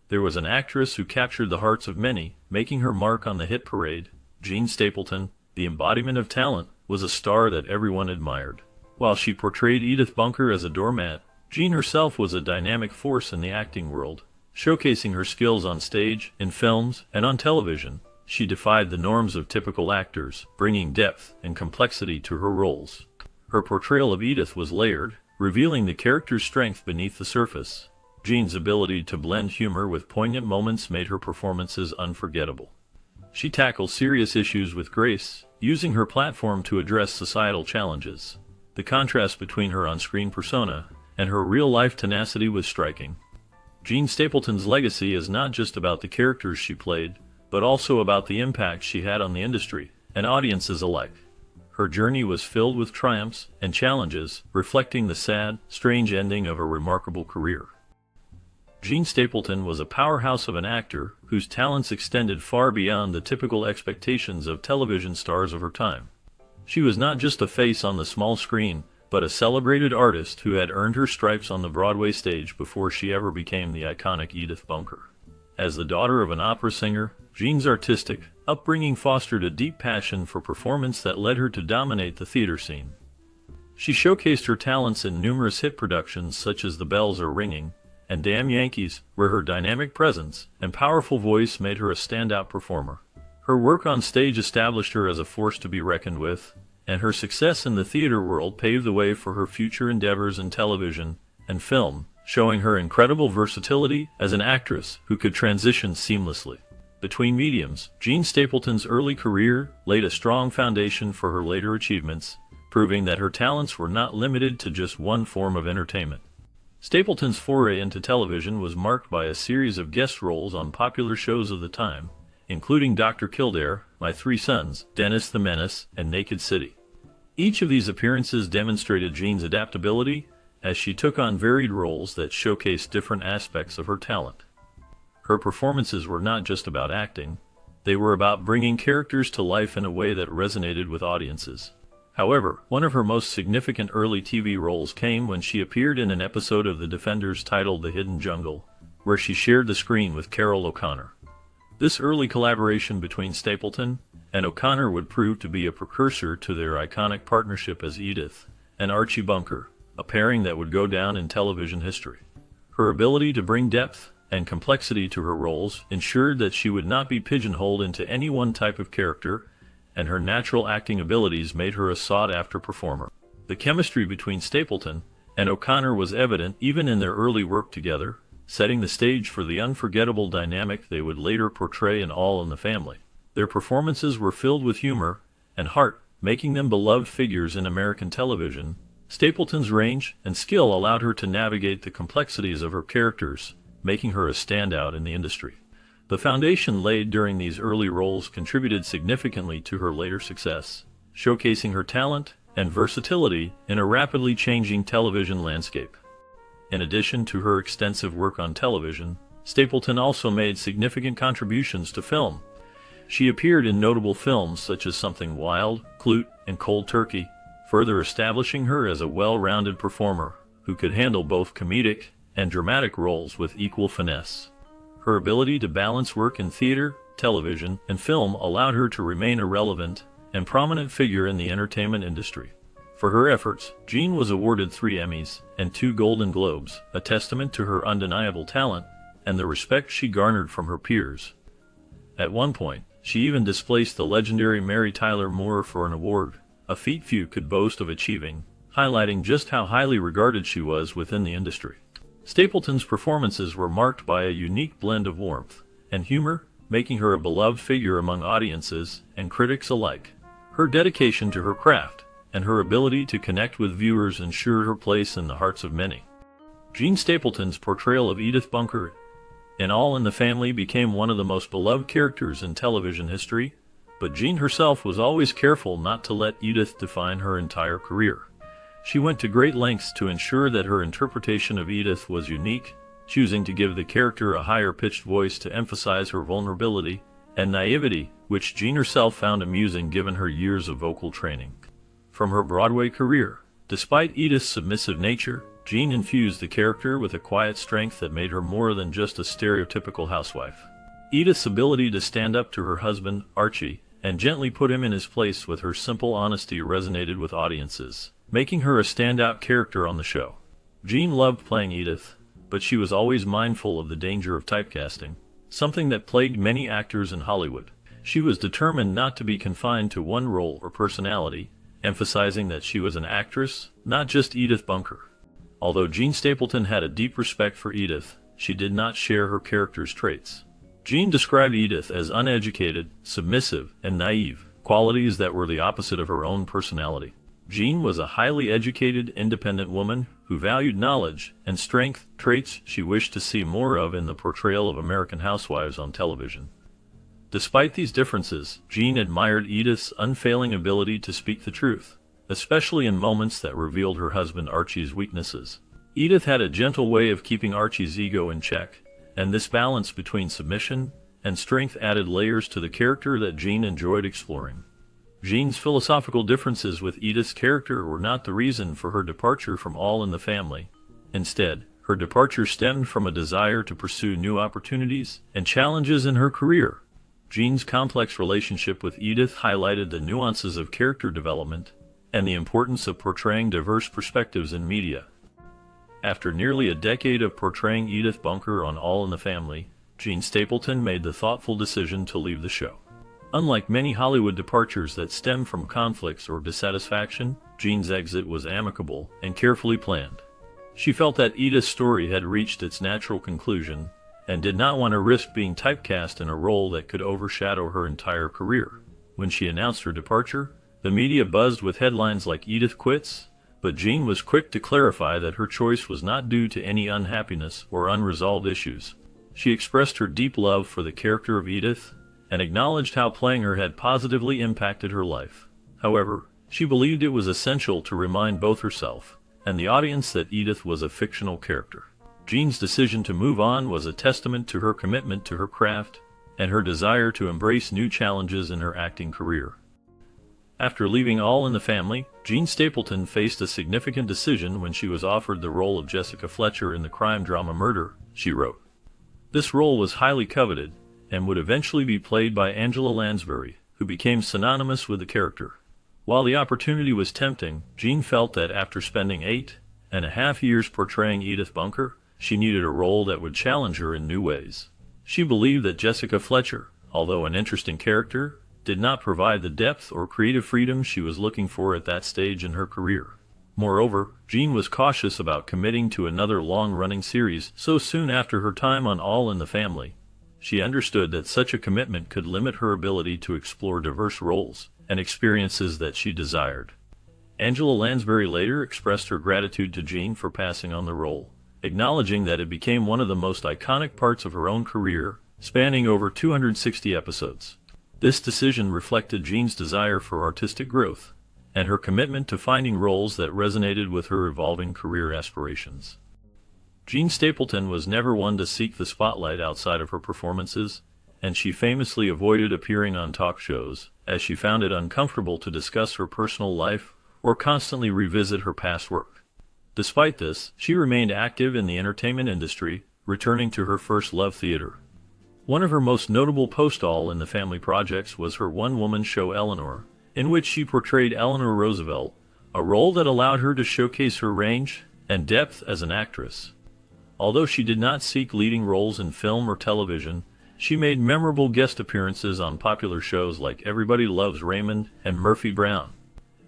There was an actress who captured the hearts of many, making her mark on the hit parade. Jean Stapleton, the embodiment of talent, was a star that everyone admired. While she portrayed Edith Bunker as a doormat, Jean herself was a dynamic force in the acting world, showcasing her skills on stage, in films, and on television. She defied the norms of typical actors, bringing depth and complexity to her roles. Her portrayal of Edith was layered, revealing the character's strength beneath the surface. Jean's ability to blend humor with poignant moments made her performances unforgettable. She tackled serious issues with grace, using her platform to address societal challenges. The contrast between her on-screen persona and her real-life tenacity was striking. Jean Stapleton's legacy is not just about the characters she played, but also about the impact she had on the industry and audiences alike. Her journey was filled with triumphs and challenges, reflecting the sad, strange ending of a remarkable career. Jean Stapleton was a powerhouse of an actor whose talents extended far beyond the typical expectations of television stars of her time. She was not just a face on the small screen, but a celebrated artist who had earned her stripes on the Broadway stage before she ever became the iconic Edith Bunker. As the daughter of an opera singer, Jean's artistic upbringing fostered a deep passion for performance that led her to dominate the theater scene. She showcased her talents in numerous hit productions such as The Bells Are Ringing and Damn Yankees, where her dynamic presence and powerful voice made her a standout performer. Her work on stage established her as a force to be reckoned with, and her success in the theater world paved the way for her future endeavors in television and film, showing her incredible versatility as an actress who could transition seamlessly between mediums. Jean Stapleton's early career laid a strong foundation for her later achievements, proving that her talents were not limited to just one form of entertainment. Stapleton's foray into television was marked by a series of guest roles on popular shows of the time, including Dr. Kildare, My Three Sons, Dennis the Menace, and Naked City. Each of these appearances demonstrated Jean's adaptability as she took on varied roles that showcased different aspects of her talent. Her performances were not just about acting, they were about bringing characters to life in a way that resonated with audiences. However, one of her most significant early TV roles came when she appeared in an episode of The Defenders titled The Hidden Jungle, where she shared the screen with Carol O'Connor. This early collaboration between Stapleton and O'Connor would prove to be a precursor to their iconic partnership as Edith and Archie Bunker, a pairing that would go down in television history. Her ability to bring depth and complexity to her roles ensured that she would not be pigeonholed into any one type of character, and her natural acting abilities made her a sought-after performer. The chemistry between Stapleton and O'Connor was evident even in their early work together, setting the stage for the unforgettable dynamic they would later portray in All in the Family. Their performances were filled with humor and heart, making them beloved figures in American television. Stapleton's range and skill allowed her to navigate the complexities of her characters, making her a standout in the industry. The foundation laid during these early roles contributed significantly to her later success, showcasing her talent and versatility in a rapidly changing television landscape. In addition to her extensive work on television, Stapleton also made significant contributions to film. She appeared in notable films such as Something Wild, Clute, and Cold Turkey, further establishing her as a well-rounded performer who could handle both comedic and dramatic roles with equal finesse. Her ability to balance work in theater, television, and film allowed her to remain a relevant and prominent figure in the entertainment industry. For her efforts, Jean was awarded 3 Emmys and 2 Golden Globes, a testament to her undeniable talent and the respect she garnered from her peers. At one point, she even displaced the legendary Mary Tyler Moore for an award, a feat few could boast of achieving, highlighting just how highly regarded she was within the industry. Stapleton's performances were marked by a unique blend of warmth and humor, making her a beloved figure among audiences and critics alike. Her dedication to her craft and her ability to connect with viewers ensured her place in the hearts of many. Jean Stapleton's portrayal of Edith Bunker in All in the Family became one of the most beloved characters in television history, but Jean herself was always careful not to let Edith define her entire career. She went to great lengths to ensure that her interpretation of Edith was unique, choosing to give the character a higher-pitched voice to emphasize her vulnerability and naivety, which Jean herself found amusing given her years of vocal training. From her Broadway career, despite Edith's submissive nature, Jean infused the character with a quiet strength that made her more than just a stereotypical housewife. Edith's ability to stand up to her husband, Archie, and gently put him in his place with her simple honesty resonated with audiences, making her a standout character on the show. Jean loved playing Edith, but she was always mindful of the danger of typecasting, something that plagued many actors in Hollywood. She was determined not to be confined to one role or personality, emphasizing that she was an actress, not just Edith Bunker. Although Jean Stapleton had a deep respect for Edith, she did not share her character's traits. Jean described Edith as uneducated, submissive, and naive, qualities that were the opposite of her own personality. Jean was a highly educated, independent woman who valued knowledge and strength, traits she wished to see more of in the portrayal of American housewives on television. Despite these differences, Jean admired Edith's unfailing ability to speak the truth, especially in moments that revealed her husband Archie's weaknesses. Edith had a gentle way of keeping Archie's ego in check, and this balance between submission and strength added layers to the character that Jean enjoyed exploring. Jean's philosophical differences with Edith's character were not the reason for her departure from All in the Family. Instead, her departure stemmed from a desire to pursue new opportunities and challenges in her career. Jean's complex relationship with Edith highlighted the nuances of character development and the importance of portraying diverse perspectives in media. After nearly a decade of portraying Edith Bunker on All in the Family, Jean Stapleton made the thoughtful decision to leave the show. Unlike many Hollywood departures that stem from conflicts or dissatisfaction, Jean's exit was amicable and carefully planned. She felt that Edith's story had reached its natural conclusion and did not want to risk being typecast in a role that could overshadow her entire career. When she announced her departure, the media buzzed with headlines like "Edith quits," but Jean was quick to clarify that her choice was not due to any unhappiness or unresolved issues. She expressed her deep love for the character of Edith and acknowledged how playing her had positively impacted her life. However, she believed it was essential to remind both herself and the audience that Edith was a fictional character. Jean's decision to move on was a testament to her commitment to her craft and her desire to embrace new challenges in her acting career. After leaving All in the Family, Jean Stapleton faced a significant decision when she was offered the role of Jessica Fletcher in the crime drama Murder, She Wrote. This role was highly coveted and would eventually be played by Angela Lansbury, who became synonymous with the character. While the opportunity was tempting, Jean felt that after spending 8.5 years portraying Edith Bunker, she needed a role that would challenge her in new ways. She believed that Jessica Fletcher, although an interesting character, did not provide the depth or creative freedom she was looking for at that stage in her career. Moreover, Jean was cautious about committing to another long-running series so soon after her time on All in the Family. She understood that such a commitment could limit her ability to explore diverse roles and experiences that she desired. Angela Lansbury later expressed her gratitude to Jean for passing on the role, acknowledging that it became one of the most iconic parts of her own career, spanning over 260 episodes. This decision reflected Jean's desire for artistic growth and her commitment to finding roles that resonated with her evolving career aspirations. Jean Stapleton was never one to seek the spotlight outside of her performances, and she famously avoided appearing on talk shows, as she found it uncomfortable to discuss her personal life or constantly revisit her past work. Despite this, she remained active in the entertainment industry, returning to her first love, theater. One of her most notable post-All in the Family projects was her one-woman show Eleanor, in which she portrayed Eleanor Roosevelt, a role that allowed her to showcase her range and depth as an actress. Although she did not seek leading roles in film or television, she made memorable guest appearances on popular shows like Everybody Loves Raymond and Murphy Brown.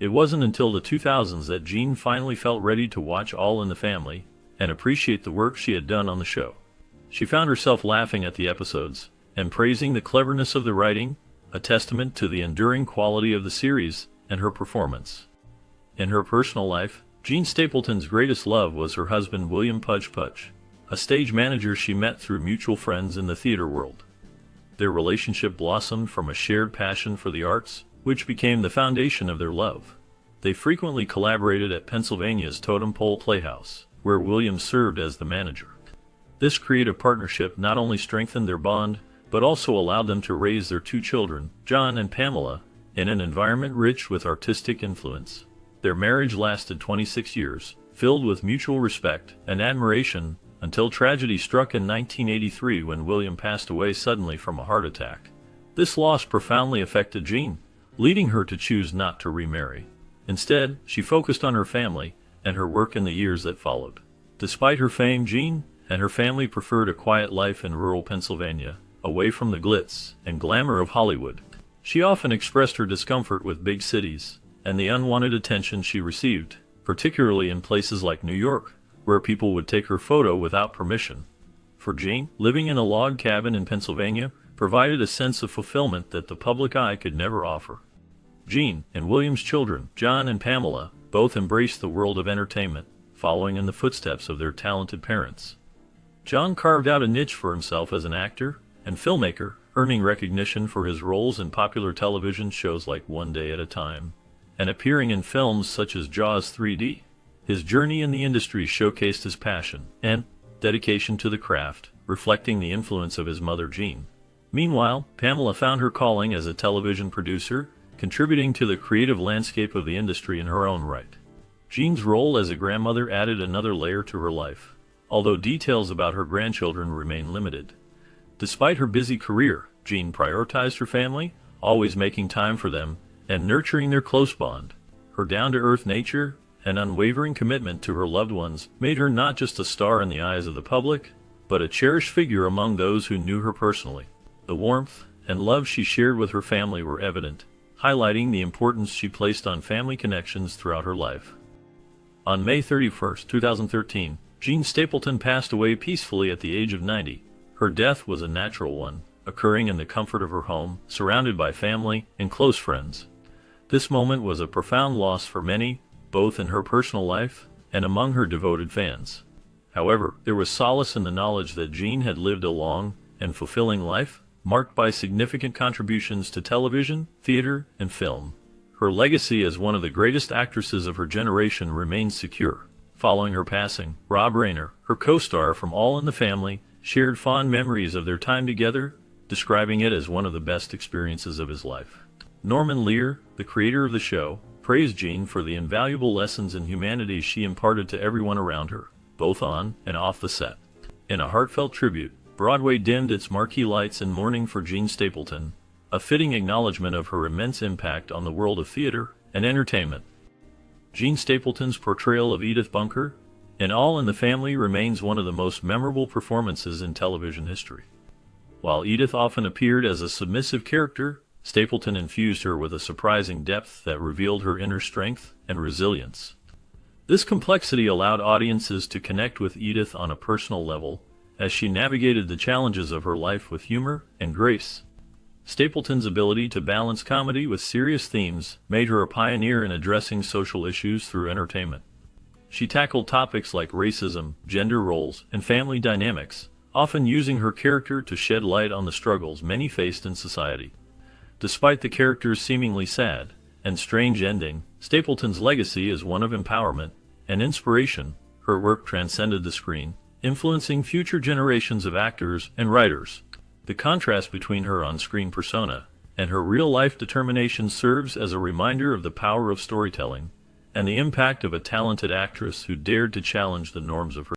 It wasn't until the 2000s that Jean finally felt ready to watch All in the Family and appreciate the work she had done on the show. She found herself laughing at the episodes and praising the cleverness of the writing, a testament to the enduring quality of the series and her performance. In her personal life, Jean Stapleton's greatest love was her husband William Pudge Pudge, a stage manager she met through mutual friends in the theater world. Their relationship blossomed from a shared passion for the arts, which became the foundation of their love. They frequently collaborated at Pennsylvania's Totem Pole Playhouse, where William served as the manager. This creative partnership not only strengthened their bond, but also allowed them to raise their 2 children, John and Pamela, in an environment rich with artistic influence. Their marriage lasted 26 years, filled with mutual respect and admiration, until tragedy struck in 1983 when William passed away suddenly from a heart attack. This loss profoundly affected Jean, leading her to choose not to remarry. Instead, she focused on her family and her work in the years that followed. Despite her fame, Jean and her family preferred a quiet life in rural Pennsylvania, away from the glitz and glamour of Hollywood. She often expressed her discomfort with big cities and the unwanted attention she received, particularly in places like New York, where people would take her photo without permission. For Jean, living in a log cabin in Pennsylvania provided a sense of fulfillment that the public eye could never offer. Jean and William's children, John and Pamela, both embraced the world of entertainment, following in the footsteps of their talented parents. John carved out a niche for himself as an actor and filmmaker, earning recognition for his roles in popular television shows like One Day at a Time, and appearing in films such as Jaws 3D. His journey in the industry showcased his passion and dedication to the craft, reflecting the influence of his mother Jean. Meanwhile, Pamela found her calling as a television producer, contributing to the creative landscape of the industry in her own right. Jean's role as a grandmother added another layer to her life, although details about her grandchildren remain limited. Despite her busy career, Jean prioritized her family, always making time for them and nurturing their close bond. Her down-to-earth nature and unwavering commitment to her loved ones made her not just a star in the eyes of the public, but a cherished figure among those who knew her personally. The warmth and love she shared with her family were evident, highlighting the importance she placed on family connections throughout her life. On May 31, 2013, Jean Stapleton passed away peacefully at the age of 90. Her death was a natural one, occurring in the comfort of her home, surrounded by family and close friends. This moment was a profound loss for many, both in her personal life and among her devoted fans. However, there was solace in the knowledge that Jean had lived a long and fulfilling life, marked by significant contributions to television, theater, and film. Her legacy as one of the greatest actresses of her generation remains secure. Following her passing, Rob Reiner, her co-star from All in the Family, shared fond memories of their time together, describing it as one of the best experiences of his life. Norman Lear, the creator of the show, praised Jean for the invaluable lessons in humanity she imparted to everyone around her, both on and off the set. In a heartfelt tribute, Broadway dimmed its marquee lights in mourning for Jean Stapleton, a fitting acknowledgement of her immense impact on the world of theater and entertainment. Jean Stapleton's portrayal of Edith Bunker in All in the Family remains one of the most memorable performances in television history. While Edith often appeared as a submissive character, Stapleton infused her with a surprising depth that revealed her inner strength and resilience. This complexity allowed audiences to connect with Edith on a personal level, as she navigated the challenges of her life with humor and grace. Stapleton's ability to balance comedy with serious themes made her a pioneer in addressing social issues through entertainment. She tackled topics like racism, gender roles, and family dynamics, often using her character to shed light on the struggles many faced in society. Despite the character's seemingly sad and strange ending, Stapleton's legacy is one of empowerment and inspiration. Her work transcended the screen, influencing future generations of actors and writers. The contrast between her on-screen persona and her real-life determination serves as a reminder of the power of storytelling and the impact of a talented actress who dared to challenge the norms of her